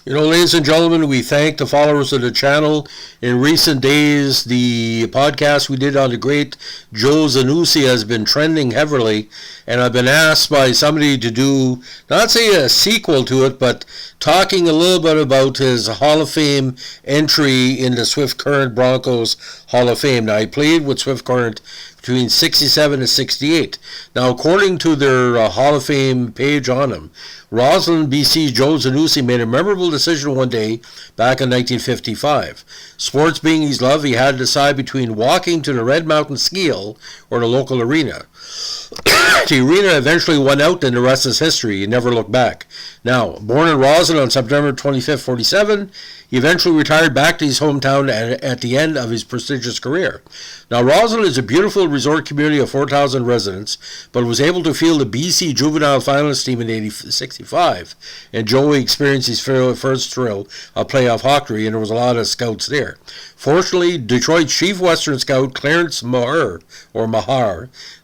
Ladies and gentlemen, we thank the followers of the channel. In recent days, the podcast we did on the great Joe Zanussi has been trending heavily, and I've been asked by somebody to do, not say a sequel to it, but talking a little bit about his Hall of Fame entry in the Swift Current Broncos Hall of Fame. Now, he played with Swift Current between 67 and 68. Now, according to their Hall of Fame page on him, Roslyn, BC's Joe Zanussi made a memorable decision one day back in 1955. Sports being his love, he had to decide between walking to the Red Mountain Ski Hill or the local arena. The arena eventually won out, and the rest is history. He never looked back. Now, born in Roslyn on September 25, 47, he eventually retired back to his hometown at the end of his prestigious career. Now, Roslyn is a beautiful resort community of 4,000 residents, but was able to field the BC Juvenile Finalist team in 65, and Joey experienced his first thrill of playoff hockey, and there was a lot of scouts there. Fortunately, Detroit's chief Western scout Clarence Mahar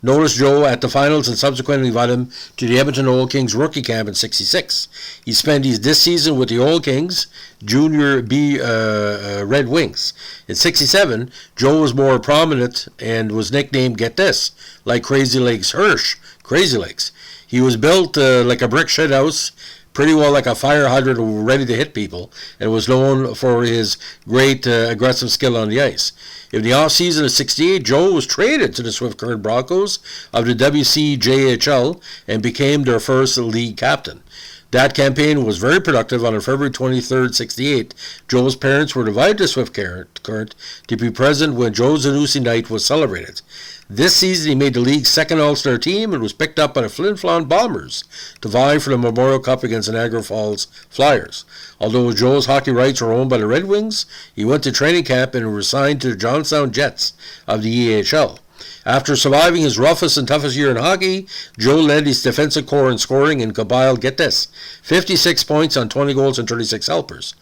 noticed Joe at the finals and subsequently invited him to the Edmonton Oil Kings rookie camp in 66. He spent this season with the Oil Kings, Junior B Red Wings. In 67, Joe was more prominent and was nicknamed, get this, like Crazy Legs Hirsch, Crazy Legs. He was built like a brick shit house, pretty well like a fire hydrant ready to hit people, and was known for his great aggressive skill on the ice. In the off-season of 68, Joe was traded to the Swift Current Broncos of the WCJHL and became their first league captain. That campaign was very productive. On February 23, 68, Joe's parents were invited to Swift Current to be present when Joe Zanussi Night was celebrated. This season, he made the league's second All-Star team and was picked up by the Flin Flon Bombers to vie for the Memorial Cup against the Niagara Falls Flyers. Although Joe's hockey rights were owned by the Red Wings, he went to training camp and was signed to the Johnstown Jets of the EHL. After surviving his roughest and toughest year in hockey, Joe led his defensive corps in scoring and compiled, get this, 56 points on 20 goals and 36 helpers.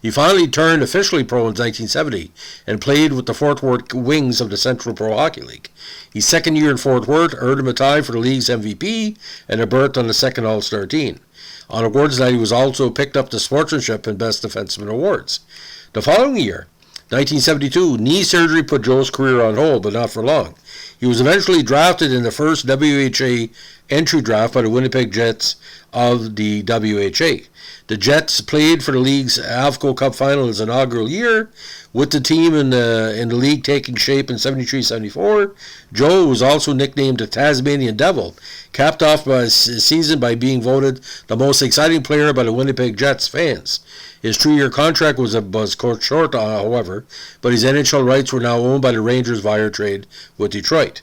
He finally turned officially pro in 1970 and played with the Fort Worth Wings of the Central Pro Hockey League. His second year in Fort Worth earned him a tie for the league's MVP and a berth on the second All-Star team. On awards night, he was also picked up the Sportsmanship and Best Defenseman awards. The following year, 1972, knee surgery put Joe's career on hold, but not for long. He was eventually drafted in the first WHA entry draft by the Winnipeg Jets of the WHA. The Jets played for the league's AFCO Cup final in his inaugural year, with the team in the league taking shape in 73-74. Joe was also nicknamed the Tasmanian Devil, capped off by his season by being voted the most exciting player by the Winnipeg Jets fans. His 3-year contract was cut short, however, but his NHL rights were now owned by the Rangers via trade with Detroit.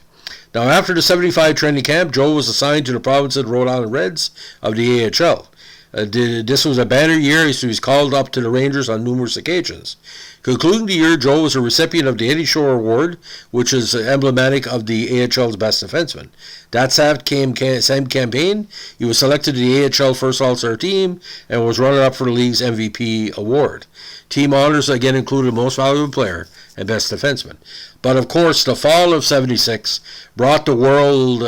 Now, after the 75 training camp, Joe was assigned to the Provincetown Rhode Island Reds of the AHL. This was a banner year, so he was called up to the Rangers on numerous occasions. Concluding the year, Joe was a recipient of the Eddie Shore Award, which is emblematic of the AHL's best defenseman. That same campaign, he was selected to the AHL First All-Star team and was runner-up for the league's MVP award. Team honors again included Most Valuable Player and Best Defenseman. But of course, the fall of 76 brought the world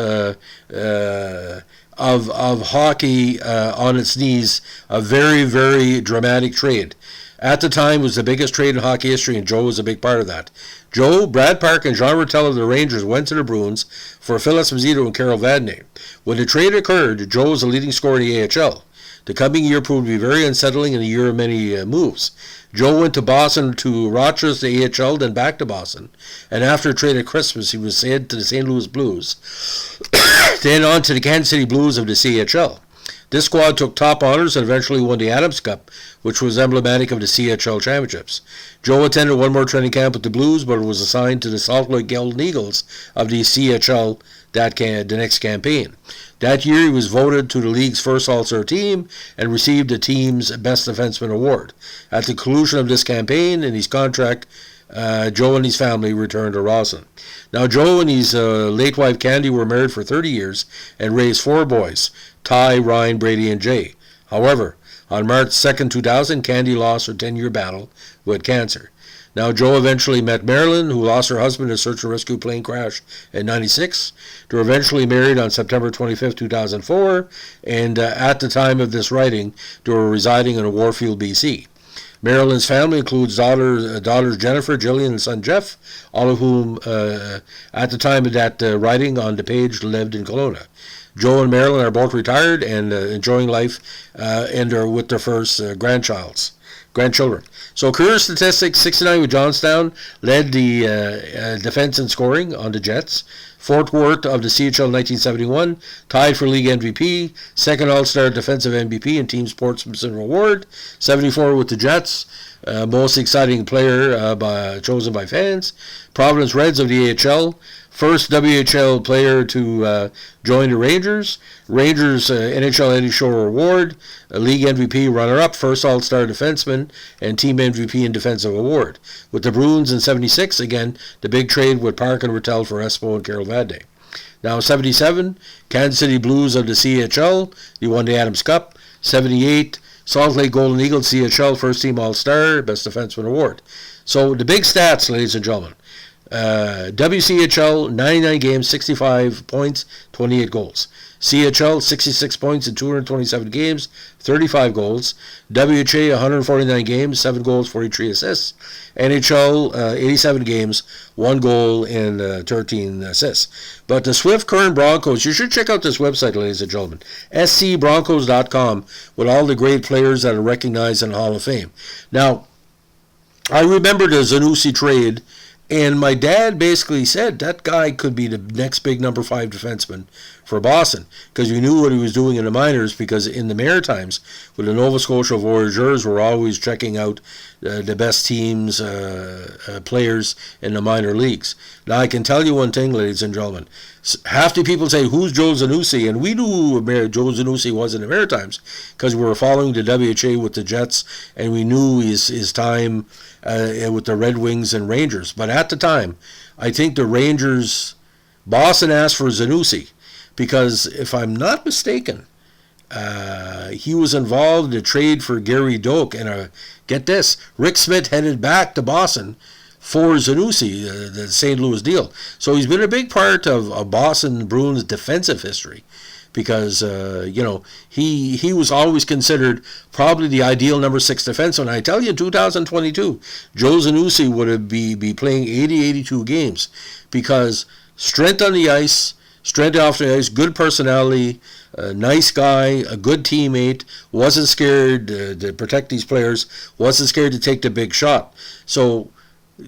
of hockey on its knees, a very, very dramatic trade. At the time, it was the biggest trade in hockey history, and Joe was a big part of that. Joe, Brad Park, and Jean Rattel of the Rangers went to the Bruins for Phil Esposito and Carol Vadnais. When the trade occurred, Joe was the leading scorer in the AHL. The coming year proved to be very unsettling and a year of many moves. Joe went to Boston, to Rochester, the AHL, then back to Boston. And after a trade at Christmas, he was sent to the St. Louis Blues, then on to the Kansas City Blues of the CHL. This squad took top honors and eventually won the Adams Cup, which was emblematic of the CHL championships. Joe attended one more training camp with the Blues, but was assigned to the Salt Lake Golden Eagles of the CHL the next campaign. That year, he was voted to the league's first All-Star team and received the team's Best Defenseman award. At the conclusion of this campaign and his contract, Joe and his family returned to Roslyn. Now, Joe and his late wife Candy were married for 30 years and raised 4 boys, Ty, Ryan, Brady, and Jay. However, on March 2, 2000, Candy lost her 10-year battle with cancer. Now, Joe eventually met Marilyn, who lost her husband in a search and rescue plane crash in 96. They were eventually married on September 25, 2004, and at the time of this writing, they were residing in Warfield, BC. Marilyn's family includes daughters Jennifer, Jillian, and son Jeff, all of whom, at the time of that writing on the page, lived in Kelowna. Joe and Marilyn are both retired and enjoying life, and are with their first grandchildren. So career statistics: 69 with Johnstown, led the defense and scoring on the Jets. Fort Worth of the CHL 1971, tied for league MVP, second All-Star defensive MVP and team sportsman award. 74 with the Jets, most exciting player chosen by fans. Providence Reds of the AHL, first WHL player to join the Rangers. Rangers NHL Eddie Shore Award, league MVP runner-up, first All-Star defenseman, and team MVP and defensive award. With the Bruins in 76, again, the big trade with Park and Rattel for Espo and Carol Vadnais. Now 77, Kansas City Blues of the CHL, they won the Adams Cup. 78, Salt Lake Golden Eagles CHL, first team All-Star, best defenseman award. So the big stats, ladies and gentlemen. WCHL, 99 games, 65 points, 28 goals. CHL, 66 points in 227 games, 35 goals. WHA, 149 games, 7 goals, 43 assists. NHL, 87 games, 1 goal and 13 assists. But the Swift Current Broncos, you should check out this website, ladies and gentlemen, scbroncos.com, with all the great players that are recognized in the Hall of Fame. Now, I remember the Zanussi trade, and my dad basically said that guy could be the next big number 5 defenseman for Boston, because we knew what he was doing in the minors, because in the Maritimes, with the Nova Scotia Voyageurs, were always checking out the best teams, players in the minor leagues. Now, I can tell you one thing, ladies and gentlemen. Half the people say, who's Joe Zanussi? And we knew who Joe Zanussi was in the Maritimes, because we were following the WHA with the Jets, and we knew his time with the Red Wings and Rangers. But at the time, I think the Rangers, Boston asked for Zanussi, because if I'm not mistaken, he was involved in a trade for Gary Doak, and get this, Rick Smith headed back to Boston for Zanussi, the St. Louis deal. So he's been a big part of Boston Bruins' defensive history, because he was always considered probably the ideal number 6 defenseman. I tell you, in 2022, Joe Zanussi would be playing 82 games, because strength on the ice, strength off the ice, good personality, a nice guy, a good teammate, wasn't scared to protect these players, wasn't scared to take the big shot. So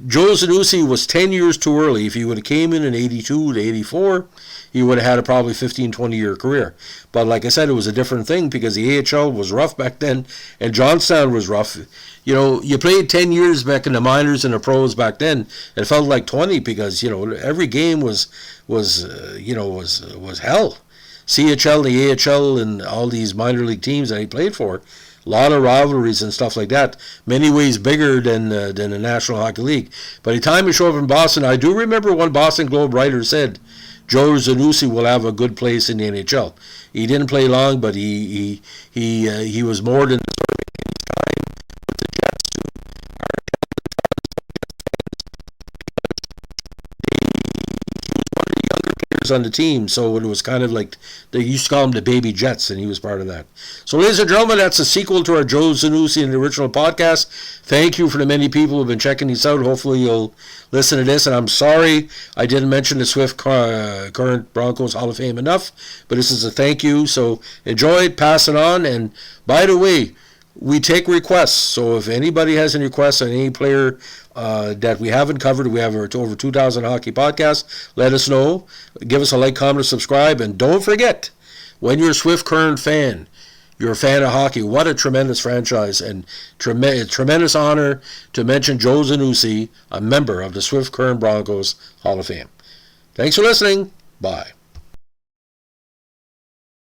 Joe Zanussi was 10 years too early. If he would have came in 82 to 84, he would have had a probably 15, 20-year career. But like I said, it was a different thing, because the AHL was rough back then, and Johnstown was rough. You played 10 years back in the minors and the pros back then. It felt like 20, because every game was hell. CHL, the AHL, and all these minor league teams that he played for, a lot of rivalries and stuff like that. Many ways bigger than the National Hockey League. By the time he showed up in Boston, I do remember one Boston Globe writer said, Joe Zanussi will have a good place in the NHL. He didn't play long, but he was more than deserving in his time with the Jets to he was one of the younger players on the team, so it was kind of like they used to call him the Baby Jets, and he was part of that. So, ladies and gentlemen, that's a sequel to our Joe Zanussi and the original podcast. Thank you for the many people who have been checking these out. Hopefully you'll listen to this, and I'm sorry I didn't mention the Swift Current Broncos Hall of Fame enough, but this is a thank you, so enjoy it, pass it on, and by the way, we take requests, so if anybody has any requests on any player that we haven't covered, we have over 2,000 hockey podcasts, let us know. Give us a like, comment, subscribe, and don't forget, when you're a Swift Current fan, you're a fan of hockey. What a tremendous franchise, and tremendous honor to mention Joe Zanussi, a member of the Swift Current Broncos Hall of Fame. Thanks for listening. Bye.